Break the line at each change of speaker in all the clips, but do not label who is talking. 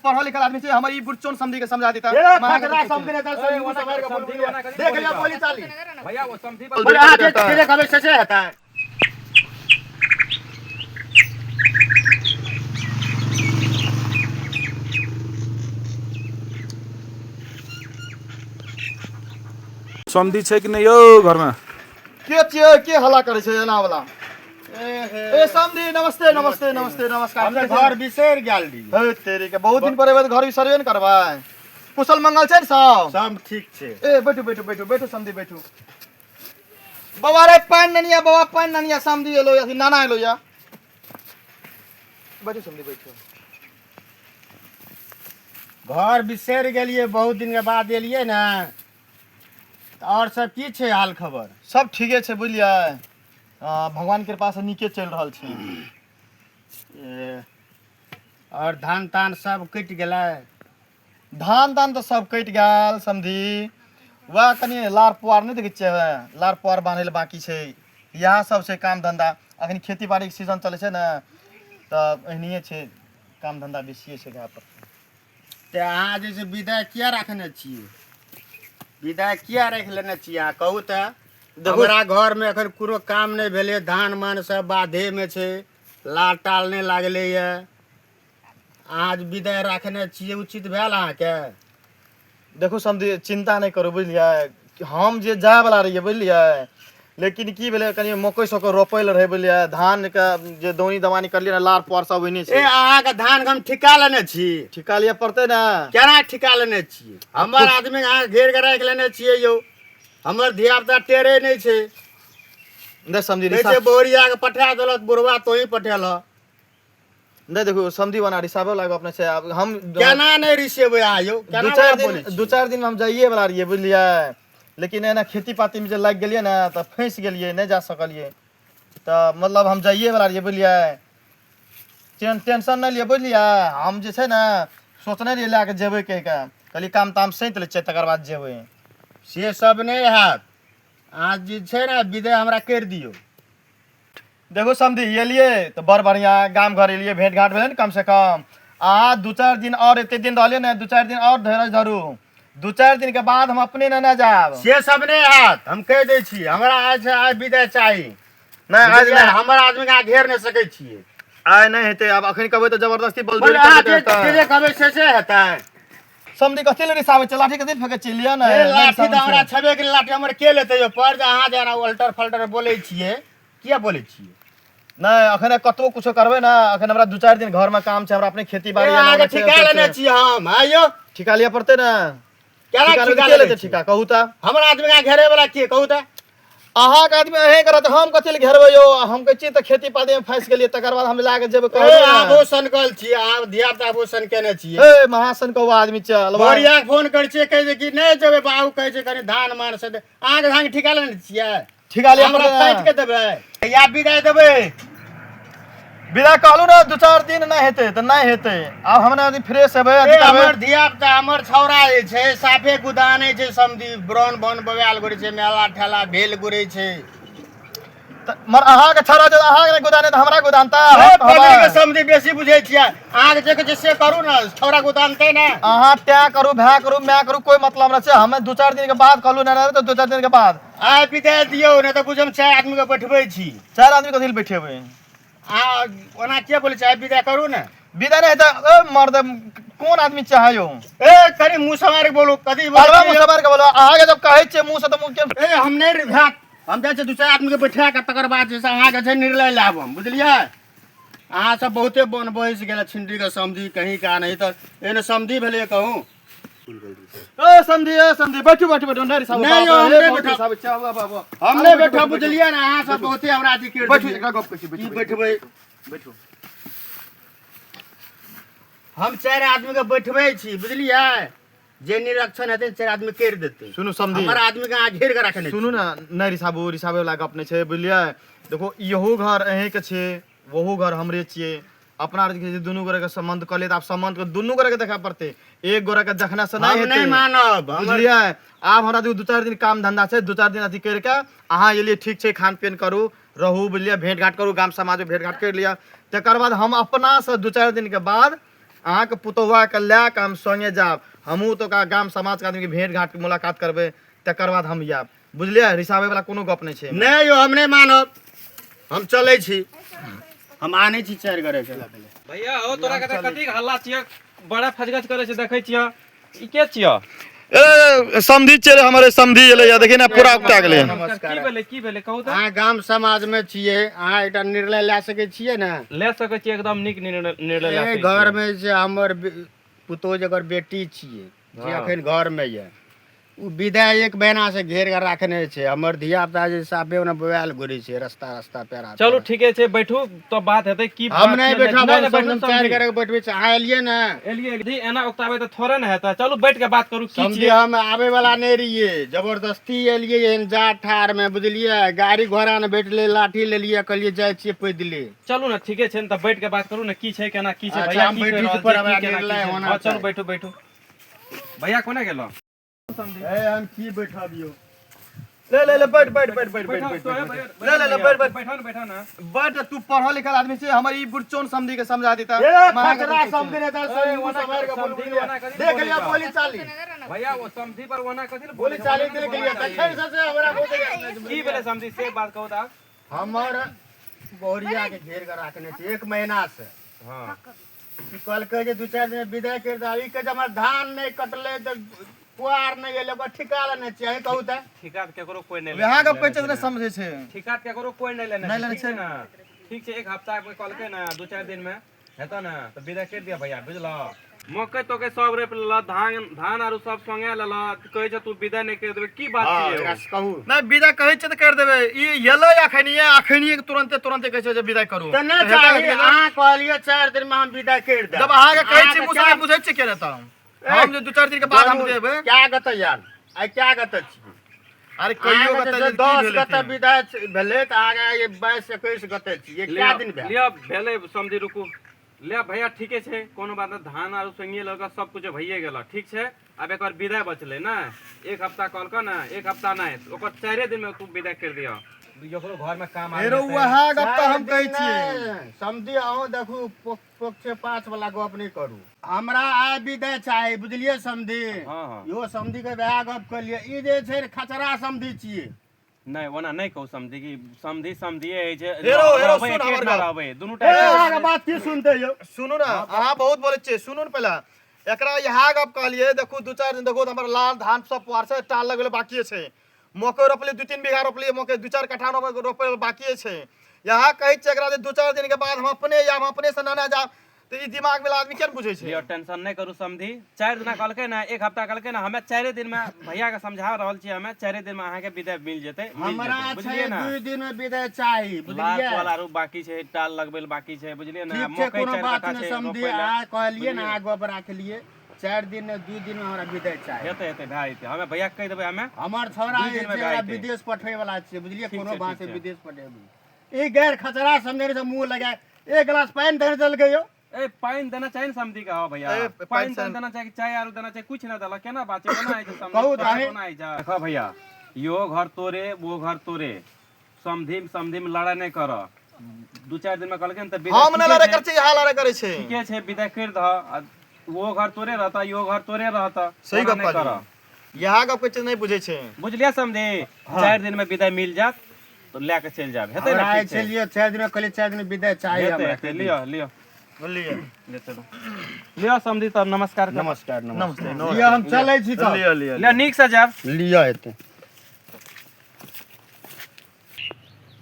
पढ़ा लिखल आदमी छे हमारी बुरचोन समझी के समझा देता
समझी ने देख लिया बोली चाली
भैया वो समझी
बोले आज तेरे कबे से होता है।
समझी छै कि नहीं यो घर में
के छिए के हल्ला करे छे एना वाला ए समझी नमस्ते नमस्ते नमस्ते नमस्कार
हमने घर बिसर गेल दी
हे तेरी के बहुत दिन पर एबे घर बिसरबे न करबा कुशल मंगल छै सब
सब ठीक छे।
ए बैठो बैठो बैठो बैठो समझी बैठो बाबा रे पान ननिया बाबा पान ननिया समझी एलो या नाना एलो या बैठो समझी बैठो
घर बिसर गेलिए बहुत दिन के बाद एलिए ना और सब की छे हाल खबर
सब ठीके छे बुझलिए भगवान के कृपा से नीके चल रहल छे
और धान तान सब कट गेलै
धान तान तो सब कट गेल समझी वह कनी लार पुआर नहीं देखे छे लार पुआर बांधे बाकी छे यह सब से काम धंधा अखन खेती बाड़ी के सीजन चले छे ना तो एहनिए छे काम धंधा बेसिए छे घर पर
ते अहाँ जैसे विदाई किया रखने छिए विदाई किया रख लेने छिए अहाँ कहू तो हमरा घर में अखन कोनो काम नहीं भेले धान मान सब बाधे में छे लाल टाल नहीं लागले ये आज विदाई रखने छिए उचित भेल अहाँ के
देखो समझी चिंता नहीं करो बुझलिए हम जे जाए वाला रहिए बुझलिए लेकिन की भेले कनी मकई सब रोपल रहे बुझलिए धान के जे दौनी दवानी कर लिया लार पुआर सब होने छे
ए अहाँ के धान हम ठिका लेने छी
ठिका लिए पड़ते ना
केना ठिका लेने छिए हमर आदमी अहाँ घेर के राख लेने छिए यो हमर धिया पुता टेरे नहीं छे
नहीं समझी
जैसे बोरिया के पठा देलत बुढ़वा तो ही पठेल
नहीं देखो समझी बना रिसाबे लागो अपने से अब हम
केना नहीं रिसेबे आयो
दो चार दिन में हम जाइए वाला रहिए बुझलिए लेकिन एना खेती पाती में जे लग गेलिए ना तो फंस गेलिए नहीं जा सकलिए तो मतलब हम जाइए वाला रहिए बुझलिए टेंशन नहीं लिए बुझलिए हम जे छे ना सोचने रहिए ला के जेबे कह के कहली काम ताम सैंत ले तकर बाद जेबे
से सब नहीं हाथ आज जे छे ना विदाई हमरा कर दियो
देखो समझी एलिए तो बड़ बढ़िया गाम घर एलिए भेंट घाट भेल कम से कम आ दो चार दिन और एते दिन रहलिए ना दो चार दिन और धैर्य धरू दो चार दिन के बाद हम अपने ना जाब
से सब नहीं हाथ हम कह दे छी हमरा आज विदाई चाहिए
नहीं आज
आज हमर आदमी के घेर नहीं सके छिए
आय नहीं हेते अब अखन कहबे तो जबरदस्ती बोल
बोले आ तेरे कबे से होता है
समझी कथि ले रिसाबे चला ठीक कथि फेके चिलिया ना
ए लाठी तो हमरा छबे के लाठी हमर के लेते जो पर जा अहाँ जाना अल्टर फल्टर बोले छिए किया बोले छिए
नहीं अखन कतबो कुछो करबे ना अखन हमरा दो चार दिन घर में काम छे हमरा अपने खेती बाड़ी
आगे ठिका लेने छिए हम आयो
ठिका लिया पड़ते ना
केना ठिका
लेते
लेते
ठिका कहू ता
हमर आदमी के घेरे वाला के कहू ता
अहाँ के आदमी अहे करत हम कथि ले घेरबे यो हम कहै छी त खेती पाती में फंस गेलिए तकर बाद हम लागे जेबे
ए
कहबे
आबो सनकल छी आ धिया पुता आबो सन केने छिए
ए महासन को आदमी चल
बोरिया फोन कर छिए कह जे कि नहीं जेबे बाबू कह जे कनी धान मान से अहाँ के धान ठिका लेने छिए
ठिका लिया
हमरा
पड़ते
काट के देबे या विदाई देबे
बिना कहलू ना दो चार दिन नहीं हेते तो नहीं हेते अब हमरा फ्रेश हेबे
हमर धिया पुता हमर छौरा जे छै साफे गुदाने छै समझी ब्रन बन बवाल गुरे छै मेला ठेला भेल गुरे छै
मर अहाँ के छौरा जे अहाँ के गुदाने त हमरा गुदानता
पब्लिक के समझी बेसी बुझै छियै अहाँ के जे से करू ना छौरा गुदानते ना
अहाँ त्या करू भै करू मैं करू कोई मतलब ना छै हमें दो चार दिन के बाद कहलू ना तो दो चार दिन के बाद
आइ विदाई दियौ ना त बुझम चार आदमी के बैठबै छी
चार आदमी कथि ले बैठेबे
आ ओना के बोले छै विदाई करू ना
विदा नहीं त मर्द कौन आदमी चाहयो
ए कनी मुंह समार के बोलू कथि
अलवा मुसबर के बोलो अहाँ के जब कहै छै मुंह से त मुंह के
ए हम नहीं भात हम जाय छै दू चार आदमी के बैठा के तकर बाद जे अहाँ के छै निर्णय लाबम बुझलियै अहाँ सब बहुते बन बहिस गेल छिंडी के समझी कहीं का नहीं त एने समझी भेले कहूं
ए समझी बैठो बैठो बैठो नहीं सब
नहीं हम नहीं बैठा
सब चावा बाबा
हम नहीं बैठा बुझलियै ना अहाँ सब बहुते हमरा अथी कर
बैठो एकरा गप कहै छी
की बैठबै
बैठो
हम चार आदमी के बैठबै छी बुझलियै जे निरीक्षण हेतै चार आदमी कर देतै
सुनु समझी
हमर आदमी के घेर के रखने
सुनु ना नहीं रिसाबे वाला गप नहीं छै बुझलियै देखो इहो घर अहीं के छै वहू घर हमरे छियै अपना दुनू गोरे के संबंध कर ले आप संबंध के दुनू गोरे के देखा पड़ते एक गोरे के देखना से नहीं
नहीं मानब
बुझलियै आब हमरा दो चार दिन काम धंधा छै दो चार दिन अथी कर के अहाँ एलिए ठीक छै खान पीन करू रहू बुझलियै भेंट घाट करू गाम समाज में भेंट घाट कर लिया तकर बाद हम अपना से दो चार दिन के बाद अहाँ के पुतौआ के लए के हम संगे जाब, हमहूँ तो का गाम समाज के आदमी के भेंट घाट के मुलाकात करबै, तकर बाद हम आयब, बुझलियै? रिसाबे वाला कोनो गप नहीं छै।
नहीं यो हम नहीं मानब, हम चले छी, हम आने छी 4 घरे के।
भैया हो तोरा के कथी हल्ला छिय, बड़ा फजगज करे छै, देखै छिय ई के छिय?
ए समधी छै हमरे, समधी एलै या, देखी ना पूरा उकटा गेलै।
की भेलै कहू त?
अहाँ गाम समाज में छिए, अहाँ एकटा निर्णय ले सके छिए ना?
ले सकै छी, एकदम नीक निर्णय ले
ए
सकै छी।
घर में जे हमर पुतोह जकर बेटी छिए, जे अखन घर में ये, उ विदाई 1 महीना से घेर कर राखने छै। हमर धिया पुता जे साफे ओना बोआल घुरी छै रास्ता रास्ता पेरा।
चलू ठीके छै, बैठू तो बात हेतै। की
हम नहीं बैठब, हम
बैठू
4 घरे के बैठबे छै। अहाँ एलिए ना,
एलिए एना उक्ताबे त थोड़े न हेतै। चलू बैठ के बात करू। की
समझे
छियै?
हम आवे वाला नहीं रहिए, जबरदस्ती एलिए एहन जाट ठार में, बुझलिए? गाड़ी घोड़ा ने बैठले, लाठी ले लिए, कहलिए जाय छिए पैदले।
चलू ना ठीके छै न, त बैठ के बात करू न, की छै केना की छै।
अच्छा,
भैया
हम
की
बैठी
कहि रहल
पर
छै,
हमरा
की केना की
निर्णय
छै।
होना
हाँ, चलू
चाही।
बैठू बैठू। भैया कोना गेलो?
ए हम की बैठबियो?
ले बैठ बैठ बैठ बैठ बैठ
बैठो
बैठ
तो है,
ले बैठ बैठ
बैठो ना बैठो ना।
बैठ। तू पढ़ल लिखल आदमी छै, हमर ई बुढ़चोन समधी के समझा देता।
खचरा समझे ने त सही
ओना
समझ के
समझी,
बोल।
ओना कथी
देख
बोले
लिया
बा?
बोली चाली,
भैया वो समझी पर वना कथि ले
बोली चाली देख लिया। कखन से हमरा बोल
की भेले समझी से बात कहू त?
हमर बोरिया के घेर कर राखने छै 1 महीना से।
हां
कल के जे 2-4 दिन विदाई कर दावी के, हमर धान नहीं कटले त पुआर नहीं गेले, ओकर ठिका लेने चाहिए। कहू त
ठिका केकरो कोई नहीं
वहाँ के पैसे ने समझे छै।
ठिका केकरो कोई नहीं लेने
नहीं लेने
ठीक छै ना? ठीक छै, 1 हफ्ता के कल के ना 2-4 दिन में हेता ना, तो विदा कर दिया भैया, बुझलो? मकई तो के सब रोप लेला, धान आरु सब संगे लेला, कहै छ तू विदा नहीं कर देबे, की बात
हां
छियै?
एकरा कहू
नहीं विदा कहै छै त कर देबै। ई एलै अखनिए तुरंते तुरंते कहै छै जे विदा करू।
त नहीं चाहिए। अहाँ कहलिए 4 दिन में हम विदा कर दे।
जब अहाँ के कहै छी मुसा के बुझै छी के रहता हम जे 2-4 दिन के बाद हम देबै।
क्या गत यार, आई क्या गत छी?
अरे कहियो
अहाँ
गत
जे 10 गत विदा भेले त आगे ये 22-21 गत छी, ये क्या दिन भेल?
लिया भेले समझी, रुकू ले भैया, ठीके छै, कोनो बात नहीं। धान आरु संगे लगा सब कुछ भइए गेला, ठीक छै। अब एक बार विदा बचले ना, 1 हफ्ता कल का ना, 1 हफ्ता नहीं, ओकर 4 दिन में तू विदा कर दिया। योकरो घर में काम आ
हेरो वहाँ गप त हम कहै छी।
समझी अहूँ देखू पक्ष 5 वाला गप नहीं करू। हमरा आ विदा चाही, बुझलिए समझी?
हाँ, हाँ।
यो समझी के वह गप कर लिए। ई जे छै खचरा समझी छिए।
नहीं ओना नहीं कहू समझी की समझी समझिए है जे
हेरो
रहबै,
सुन
एके
हमर
ठाम
गप।
रहबै, दुनू
ए
टाइम
अहाँ के बात की सुनते यो?
सुनू ना, अहाँ बहुत बोलै छियै, सुनू न पहले। एकरा यहाँ गप कहलिए, देखू 2-4 दिन देखो हमर लाल धान सब पुआर से टाल लगले बाकी छै। मकई रोपलिए 2-3 बीघा रोपलिए, मकई 2-4 कट्ठा रोपल बाकी छै। यहाँ कहै छै एकरा जे 2-4 दिन के बाद हम अपने से नाना जाब, तो ई दिमाग वाला आदमी केन बुझै छै?
लियो टेंशन नहीं करू समझी। 4 दिन कहलकै ना, 1 हफ्ता कहलकै ना, हमें 4 दिन में भैया के समझा रहल छी, हमें 4 दिन में अहाँ के विदा मिल जेतै,
हमरा
बुझलिए
छै
ना?
2 दिन में विदा चाही,
लाल
बुझलिए?
वाला आरु बाकी छै, टाल लगबेल बाकी छै, बुझलिए ना?
ठीक छै,
मकई
कोनो
4
बात
कट्ठा
नहीं
छै
समझी।
रोपैला।
आ कहलिए ना, आ गप राखलिए 4 दिन में 2 दिन में हमरा विदा चाही।
हेतै हेतै भए जेतै, हमें भैया के कहि देबै, हमें
हमर छौड़ा
2
जे
दिन में
छै
भए
ओकरा
जेतै।
विदेश पठबै वाला छै, बुझलिए?
ठीक
कोनो
छै,
बात
ठीक
से
छै।
विदेश पठेबै। ई गैर खचरा समझे से मुंह लगाए 1 गिलास पानी धर देलकै यो।
ए पानी देना चाहिए ना समझी का हो भैया,
ए,
पानी
पानी
देना चाहिए, चाय आरु देना चाहिए, कुछ ना देला केना बात छै? कोना है जे समझी
कहू दाहे।
कोना है जा? देखो भैया, यो घर तोरे वो घर तोरे, समधी में लड़ा नहीं कर। 2-4 दिन में कहलकै न त विदा
हम न
ठीके
लड़े
छै,
कर छै, यहाँ लड़े करे छै।
ठीके छै, विदा कर द। आ वो घर तोरे रहता, यो घर तोरे रहता,
सही
कोना
गप
नहीं कर।
कहलिए। यहाँ गप के नहीं बुझै छै।
बुझलिए समझी? 4 दिन में विदा मिल जात तो लेके चल जाब, हेतै ना?
हमरा
ठीक छै,
चलिए 4 दिन में कहलिए 4 दिन में विदा चाही
हेतै
हमरा।
हेतै, लियो लियो
बोलिए
ले चलो, लियो समझी, तब नमस्कार कर।
नमस्कार
नमस्ते
लिया हम चलै छी त।
लिया लिया
लियो नीक से जाब
लिया हेतै।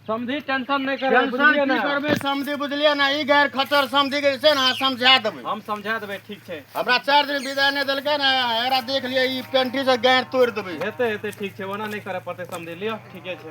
समझी, टेंशन नहीं कर,
टेंशन
बुझलिए
की
ना?
करबै समझी, बुझलिए ना? ई गैर खचर समझी के छै ना, समझा देबै।
हम समझा देबै, ठीक छै,
हमरा 4 दिन विदा नहीं देलकै ना, एकरा देख लिया ई पेंटी से गैर तोड़ देबै।
हेतै हेतै, ठीक छै, ओना नहीं करे पड़तै समझी, लियो ठीके छै।